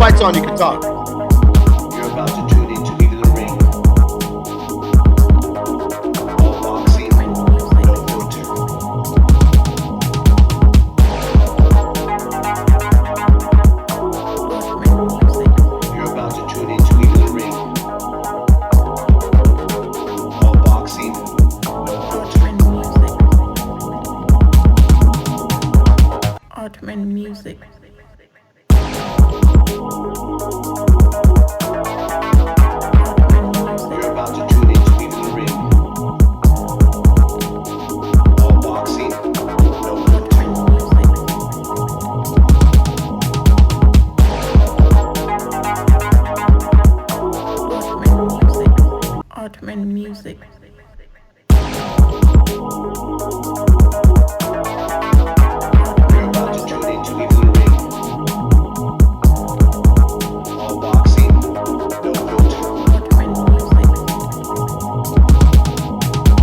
mic's on, you can talk. You're about to tune into Leaving the Ring. All boxing, no filter. You're about to tune into Leaving the Ring. All boxing, no filter. Ottoman music. You're about to tune into Leaving the Ring. All boxing, no filter. Ottoman music. You're about to tune into Leaving the Ring. All boxing, no filter. Ottoman music. Ottoman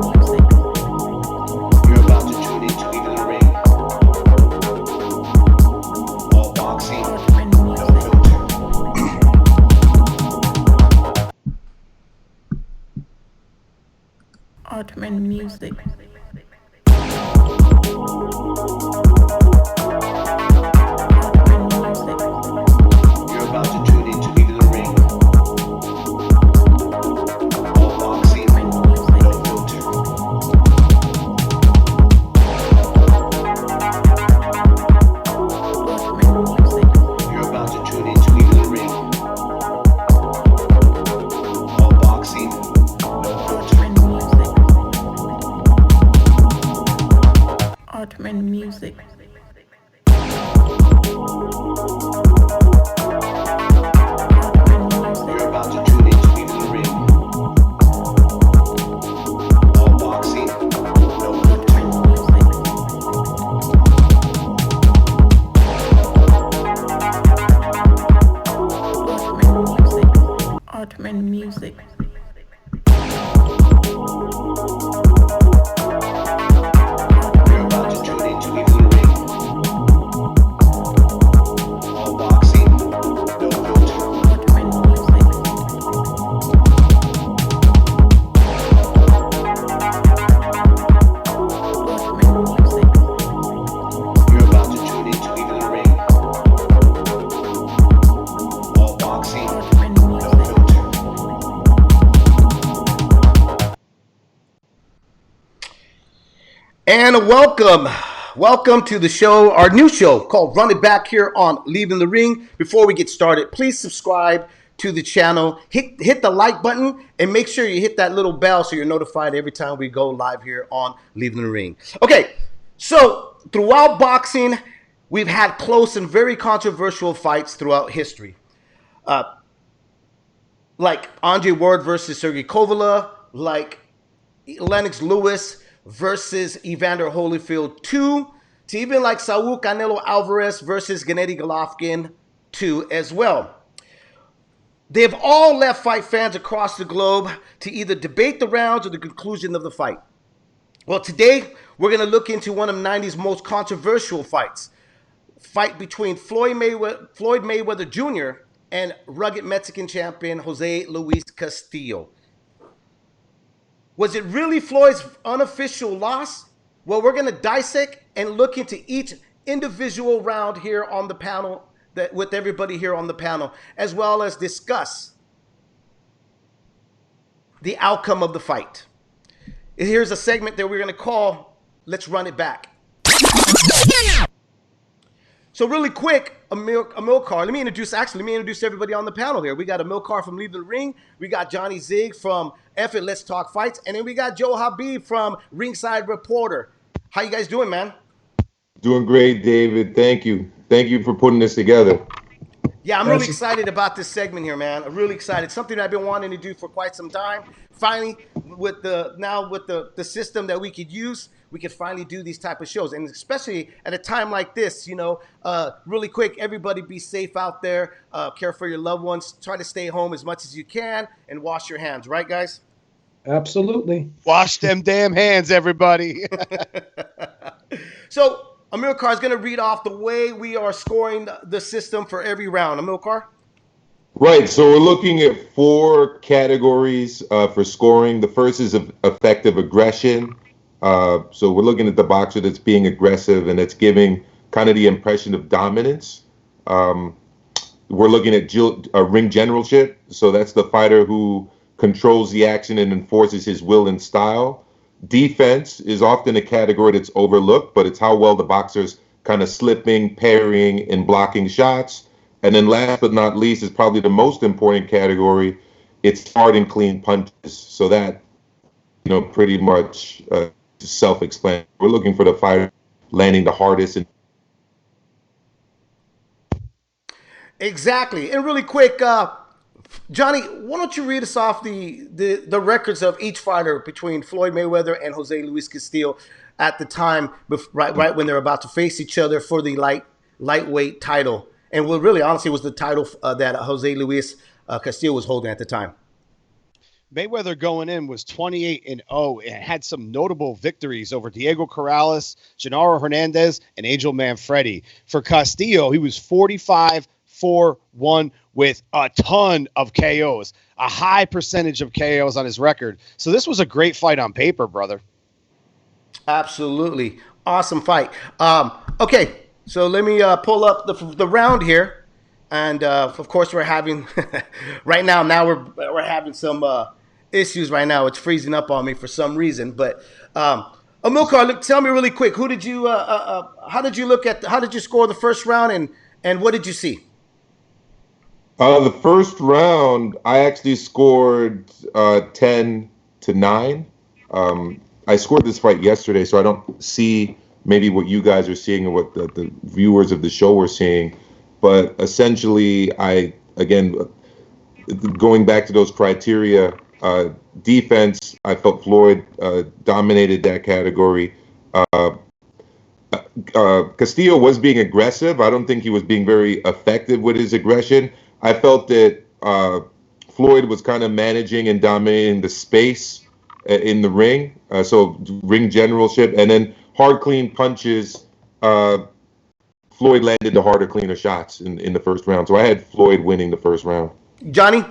music. You're about to tune into Leaving the Ring. All boxing, Ottoman no music. filter. Ottoman music. Ottoman music. You're about to tune into Leaving the Ring. All boxing, no filter. Ottoman music. You're about to tune into Leaving the Ring. All boxing, no filter. Ottoman music. Ottoman music. Ottoman music. You're about to tune into Leaving the Ring. All boxing, no filter. Ottoman music. Ottoman music. Ottoman music. You're about to tune into Leaving the Ring. All boxing, no filter. Ottoman music. Ottoman music. You're about to tune into Leaving the Ring. All boxing, Ottoman no music. filter. And welcome to the show, our new show called Run It Back here on Leaving the Ring. Before we get started, please subscribe to the channel, hit the like button, and make sure you hit that little bell so you're notified every time we go live here on Leaving the Ring. Okay, so throughout boxing, we've had close and very controversial fights throughout history. Like Andre Ward versus Sergey Kovalev, like Lennox Lewis versus Evander Holyfield 2, to even like Saul Canelo Alvarez versus Gennady Golovkin 2 as well. They've all left fight fans across the globe to either debate the rounds or the conclusion of the fight. Well, today we're going to look into one of 90's most controversial fights. Fight between Floyd Mayweather Jr. and rugged Mexican champion Jose Luis Castillo. Was it really Floyd's unofficial loss? Well, we're going to dissect and look into each individual round here on the panel, with everybody here on the panel, as well as discuss the outcome of the fight. Here's a segment that we're going to call Let's Run It Back. So really quick, Amilcar, let me introduce everybody on the panel here. We got Amilcar from Leaving the Ring. We got Johnny Zig from F It Let's Talk Fights. And then we got Joe Habib from Ringside Reporter. How you guys doing, man? Doing great, David. Thank you. Thank you for putting this together. Yeah, I'm really excited about this segment here, man. I'm really excited. Something I've been wanting to do for quite some time. Finally, with the system that we could use, we could finally do these type of shows. And especially at a time like this, you know, really quick, everybody be safe out there. Care for your loved ones. Try to stay home as much as you can and wash your hands. Right, guys? Absolutely. Wash them damn hands, everybody. So, Amilcar is going to read off the way we are scoring the system for every round. Amilcar? Right. So we're looking at four categories for scoring. The first is effective aggression. So we're looking at the boxer that's being aggressive and that's giving kind of the impression of dominance. Um, we're looking at ring generalship. So that's the fighter who controls the action and enforces his will and style. Defense is often a category that's overlooked, but it's how well the boxer's kind of slipping, parrying, and blocking shots. And then last but not least is probably the most important category. It's hard and clean punches. So that, pretty much self-explanatory. We're looking for the fighter landing the hardest. Exactly. And really quick, Johnny, why don't you read us off the records of each fighter between Floyd Mayweather and Jose Luis Castillo at the time, right when they're about to face each other for the lightweight title, and what really honestly was the title that Jose Luis Castillo was holding at the time. Mayweather going in was 28-0 and had some notable victories over Diego Corrales, Genaro Hernandez, and Angel Manfredi. For Castillo, he was 45-4-1 with a ton of KOs, a high percentage of KOs on his record. So this was a great fight on paper, brother. Absolutely. Awesome fight. Okay, so let me pull up the round here. And of course, we're having right now we're having some issues right now. It's freezing up on me for some reason. But Amilcar, tell me really quick, how did you score the first round, and what did you see? The first round, I actually scored 10-9. I scored this fight yesterday, so I don't see maybe what you guys are seeing or what the viewers of the show were seeing. But essentially, going back to those criteria, defense, I felt Floyd dominated that category. Castillo was being aggressive. I don't think he was being very effective with his aggression. I felt that Floyd was kind of managing and dominating the space in the ring. So ring generalship, and then hard, clean punches. Floyd landed the harder, cleaner shots in the first round. So I had Floyd winning the first round. Johnny?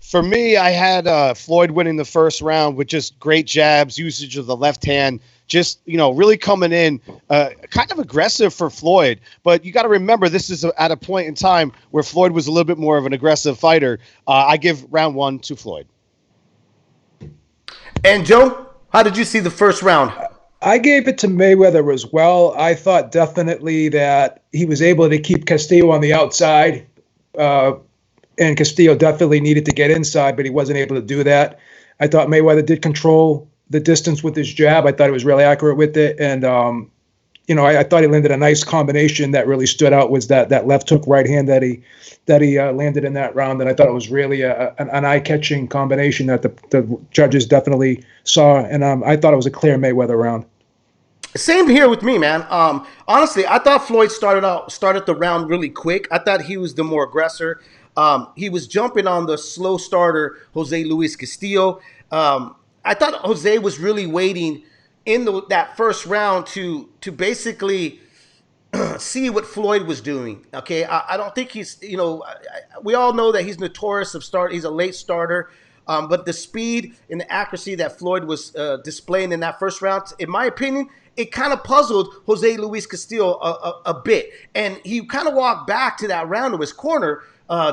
For me, I had Floyd winning the first round with just great jabs, usage of the left hand, just, really coming in kind of aggressive for Floyd. But you got to remember, this is at a point in time where Floyd was a little bit more of an aggressive fighter. I give round one to Floyd. And Joe, how did you see the first round? I gave it to Mayweather as well. I thought definitely that he was able to keep Castillo on the outside. And Castillo definitely needed to get inside, but he wasn't able to do that. I thought Mayweather did control the distance with his jab. I thought he was really accurate with it. And, I thought he landed a nice combination that really stood out, was that left hook right hand that he landed in that round. And I thought it was really an eye-catching combination that the judges definitely saw. And I thought it was a clear Mayweather round. Same here with me, man. Honestly, I thought Floyd started the round really quick. I thought he was the more aggressor. He was jumping on the slow starter, Jose Luis Castillo. I thought Jose was really waiting in that first round to basically see what Floyd was doing. Okay, I don't think he's, we all know that he's notorious of he's a late starter. But the speed and the accuracy that Floyd was displaying in that first round, in my opinion, it kind of puzzled Jose Luis Castillo a bit. And he kind of walked back to that round to his corner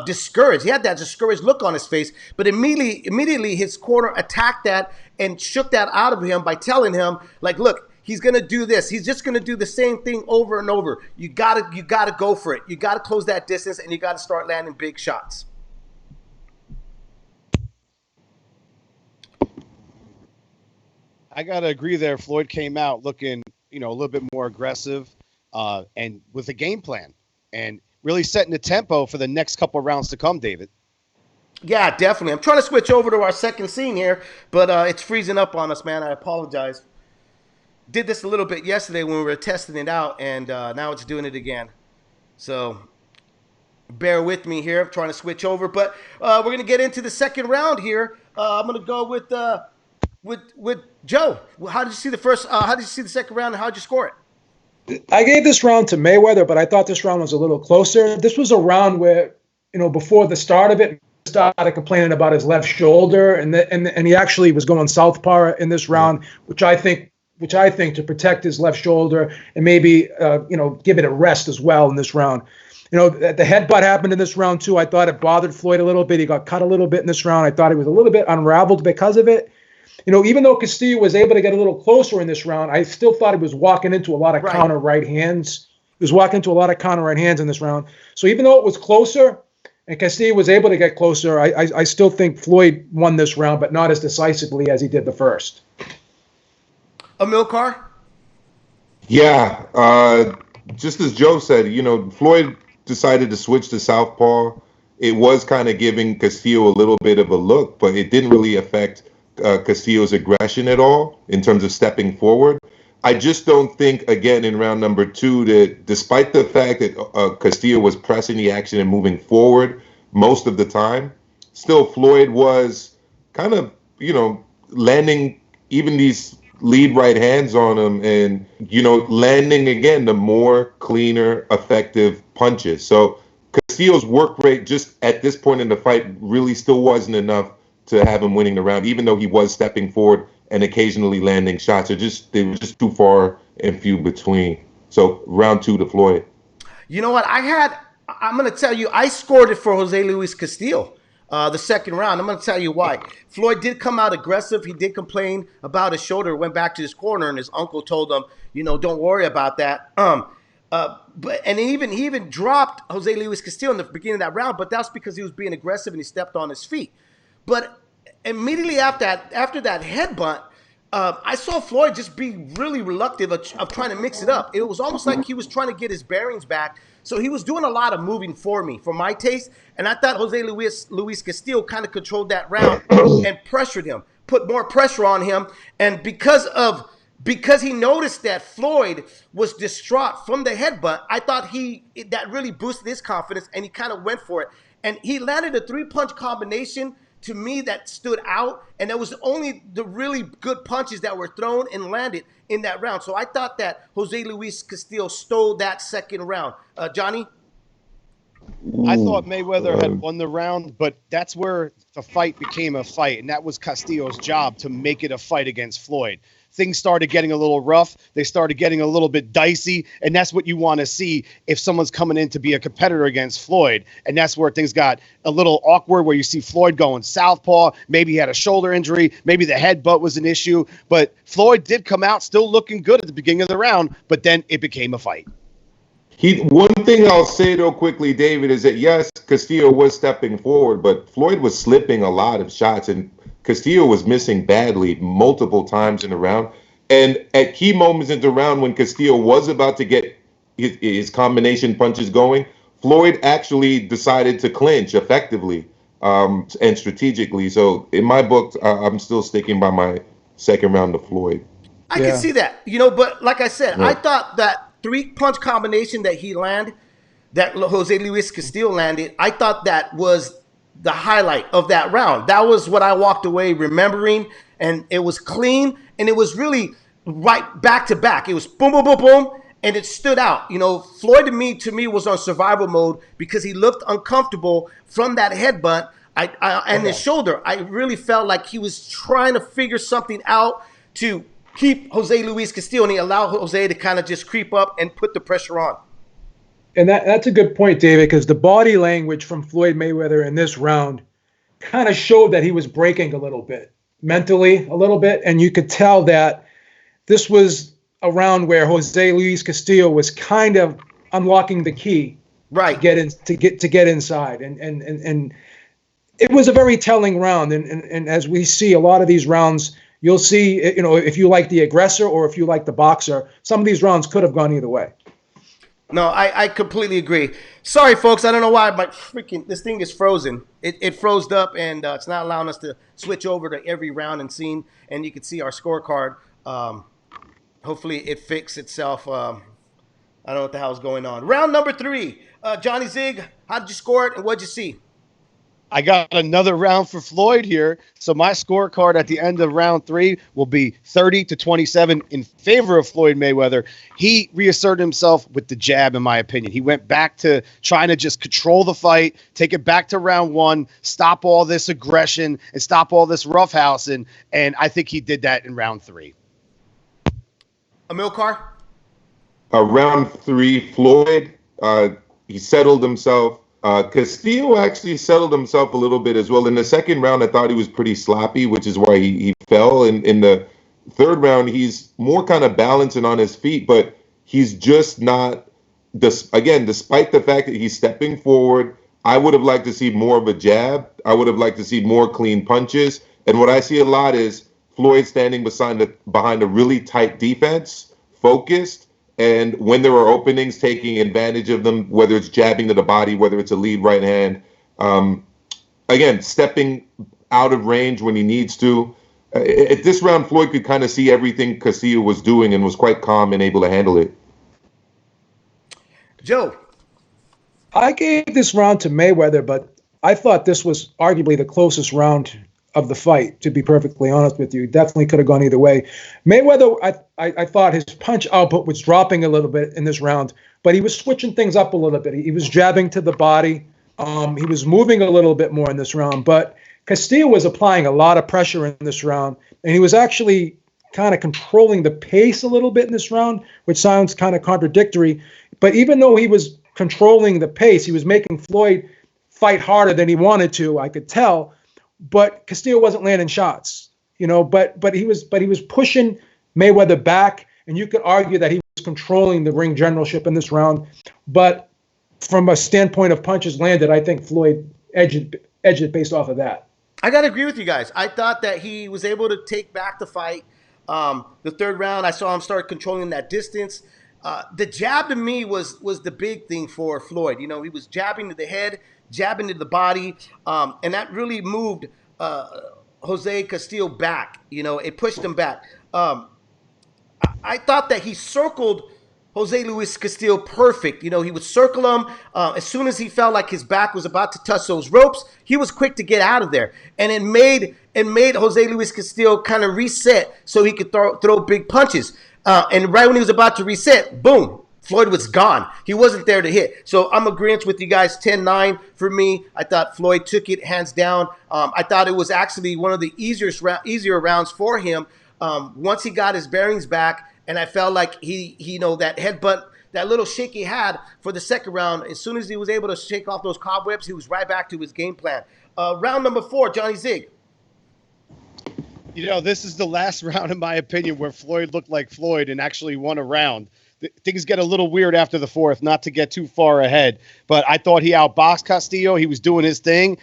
discouraged. He had that discouraged look on his face, but immediately his corner attacked that and shook that out of him by telling him, like, look, he's going to do this. He's just going to do the same thing over and over. You got to go for it. You got to close that distance, and you got to start landing big shots. I got to agree there. Floyd came out looking, a little bit more aggressive and with a game plan and really setting the tempo for the next couple of rounds to come, David. Yeah, definitely. I'm trying to switch over to our second scene here, but it's freezing up on us, man. I apologize. Did this a little bit yesterday when we were testing it out, and now it's doing it again. So bear with me here. I'm trying to switch over, but we're going to get into the second round here. I'm going to go with Joe. How did you see the first? How did you see the second round, and how did you score it? I gave this round to Mayweather, but I thought this round was a little closer. This was a round where, before the start of it, started complaining about his left shoulder, and he actually was going southpaw in this round, which I think to protect his left shoulder and maybe give it a rest as well in this round. The headbutt happened in this round too. I thought it bothered Floyd a little bit. He got cut a little bit in this round. I thought he was a little bit unraveled because of it. Even though Castillo was able to get a little closer in this round, I still thought he was walking into a lot of counter right hands. He was walking into a lot of counter right hands in this round. So even though it was closer and Castillo was able to get closer, I still think Floyd won this round, but not as decisively as he did the first. Amilcar? Yeah, just as Joe said, Floyd decided to switch to southpaw. It was kind of giving Castillo a little bit of a look, but it didn't really affect Castillo's aggression at all in terms of stepping forward. I just don't think, again, in round number 2, that despite the fact that Castillo was pressing the action and moving forward most of the time, still Floyd was kind of, landing even these lead right hands on him and, landing again the more cleaner, effective punches. So Castillo's work rate just at this point in the fight really still wasn't enough to have him winning the round, even though he was stepping forward and occasionally landing shots. They were just too far and few between. So round 2 to Floyd. You know what? I'm going to tell you, I scored it for Jose Luis Castillo. The second round. I'm going to tell you why. Floyd did come out aggressive. He did complain about his shoulder, went back to his corner, and his uncle told him, don't worry about that. He even dropped Jose Luis Castillo in the beginning of that round, but that's because he was being aggressive and he stepped on his feet. But immediately after that headbutt, I saw Floyd just be really reluctant of trying to mix it up. It was almost like he was trying to get his bearings back. So he was doing a lot of moving for my taste. And I thought Jose Luis Castillo kind of controlled that round and pressured him, put more pressure on him. And because he noticed that Floyd was distraught from the headbutt, I thought that really boosted his confidence, and he kind of went for it. And he landed a 3-punch combination to me that stood out, and that was only the really good punches that were thrown and landed in that round. So I thought that Jose Luis Castillo stole that second round. Johnny? I thought Mayweather had won the round, but that's where the fight became a fight, and that was Castillo's job to make it a fight against Floyd. Things started getting a little rough. They started getting a little bit dicey, and that's what you want to see if someone's coming in to be a competitor against Floyd. And that's where things got a little awkward, where you see Floyd going southpaw. Maybe he had a shoulder injury. Maybe the headbutt was an issue. But Floyd did come out still looking good at the beginning of the round, but then it became a fight. One thing I'll say, though, quickly, David, is that, yes, Castillo was stepping forward, but Floyd was slipping a lot of shots, and Castillo was missing badly multiple times in the round. And at key moments in the round, when Castillo was about to get his combination punches going, Floyd actually decided to clinch effectively and strategically. So in my book, I'm still sticking by my second round to Floyd. I can see that, but like I said, I thought that 3-punch combination that he landed, that Jose Luis Castillo landed, I thought that was the highlight of that round. That was what I walked away remembering, and it was clean, and it was really right back to back. It was boom, boom, boom, boom, and it stood out. Floyd to me was on survival mode because he looked uncomfortable from that headbutt and his shoulder. I really felt like he was trying to figure something out to keep Jose Luis Castillo, and he allowed Jose to kind of just creep up and put the pressure on. And that's a good point, David, because the body language from Floyd Mayweather in this round kind of showed that he was breaking a little bit, mentally a little bit, and you could tell that this was a round where Jose Luis Castillo was kind of unlocking the key to get inside, and it was a very telling round. And as we see a lot of these rounds, you'll see, if you like the aggressor or if you like the boxer, some of these rounds could have gone either way. No, I completely agree. Sorry, folks. I don't know why, but this thing is frozen. It froze up, and it's not allowing us to switch over to every round and scene. And you can see our scorecard. Hopefully, it fixed itself. I don't know what the hell's going on. Round number 3. Johnny Zig, how did you score it, and what'd you see? I got another round for Floyd here. So my scorecard at the end of round 3 will be 30-27 in favor of Floyd Mayweather. He reasserted himself with the jab, in my opinion. He went back to trying to just control the fight, take it back to round 1, stop all this aggression, and stop all this roughhousing. And I think he did that in round 3. Amilcar? Round 3, Floyd, he settled himself. Castillo actually settled himself a little bit as well. In the second round, I thought he was pretty sloppy, which is why he fell. In the third round, he's more kind of balancing on his feet, but he's just not, again, despite the fact that he's stepping forward, I would have liked to see more of a jab. I would have liked to see more clean punches. And what I see a lot is Floyd standing behind a really tight defense, focused, and when there are openings, taking advantage of them, whether it's jabbing to the body, whether it's a lead right hand. Again, stepping out of range when he needs to. At this round, Floyd could kind of see everything Castillo was doing and was quite calm and able to handle it. Joe? I gave this round to Mayweather, but I thought this was arguably the closest round of the fight, to be perfectly honest with you. Definitely could have gone either way. Mayweather, I thought his punch output was dropping a little bit in this round, but he was switching things up a little bit. He was jabbing to the body. He was moving a little bit more in this round, but Castillo was applying a lot of pressure in this round, and he was actually kind of controlling the pace a little bit in this round, which sounds kind of contradictory. But even though he was controlling the pace, he was making Floyd fight harder than he wanted to, I could tell. But Castillo wasn't landing shots, but he was pushing Mayweather back, and you could argue that he was controlling the ring generalship in this round. But from a standpoint of punches landed, I think Floyd edged it based off of that. I got to agree with you guys. I thought that he was able to take back the fight. The third round, I saw him start controlling that distance. The jab to me was the big thing for Floyd. He was jabbing to the head, jabbing to the body, and that really moved Jose Castillo back. It pushed him back. I thought that he circled Jose Luis Castillo perfect. He would circle him. As soon as he felt like his back was about to touch those ropes, he was quick to get out of there. And it made Jose Luis Castillo kind of reset so he could throw big punches. And right when he was about to reset, boom, Floyd was gone. He wasn't there to hit. So I'm agreeing with you guys, 10-9 for me. I thought Floyd took it hands down. I thought it was actually one of the easier rounds for him once he got his bearings back. And I felt like he that headbutt, that little shake he had for the second round, as soon as he was able to shake off those cobwebs, he was right back to his game plan. Round number 4, Johnny Zig. This is the last round, in my opinion, where Floyd looked like Floyd and actually won a round. Things get a little weird after the fourth, not to get too far ahead. But I thought he outboxed Castillo. He was doing his thing,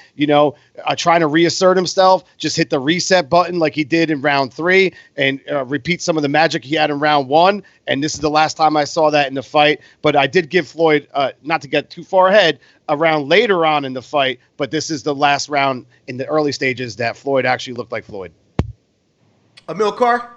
trying to reassert himself, just hit the reset button like he did in round 3 and repeat some of the magic he had in round 1. And this is the last time I saw that in the fight. But I did give Floyd, not to get too far ahead, a round later on in the fight. But this is the last round in the early stages that Floyd actually looked like Floyd. Amilcar?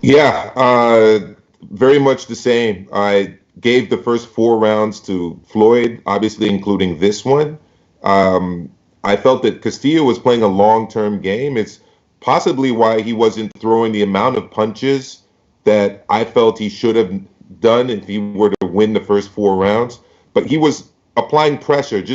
Yeah, very much the same. I gave the first 4 rounds to Floyd, obviously including this one. I felt that Castillo was playing a long-term game. It's possibly why he wasn't throwing the amount of punches that I felt he should have done if he were to win the first 4 rounds. But he was applying pressure, just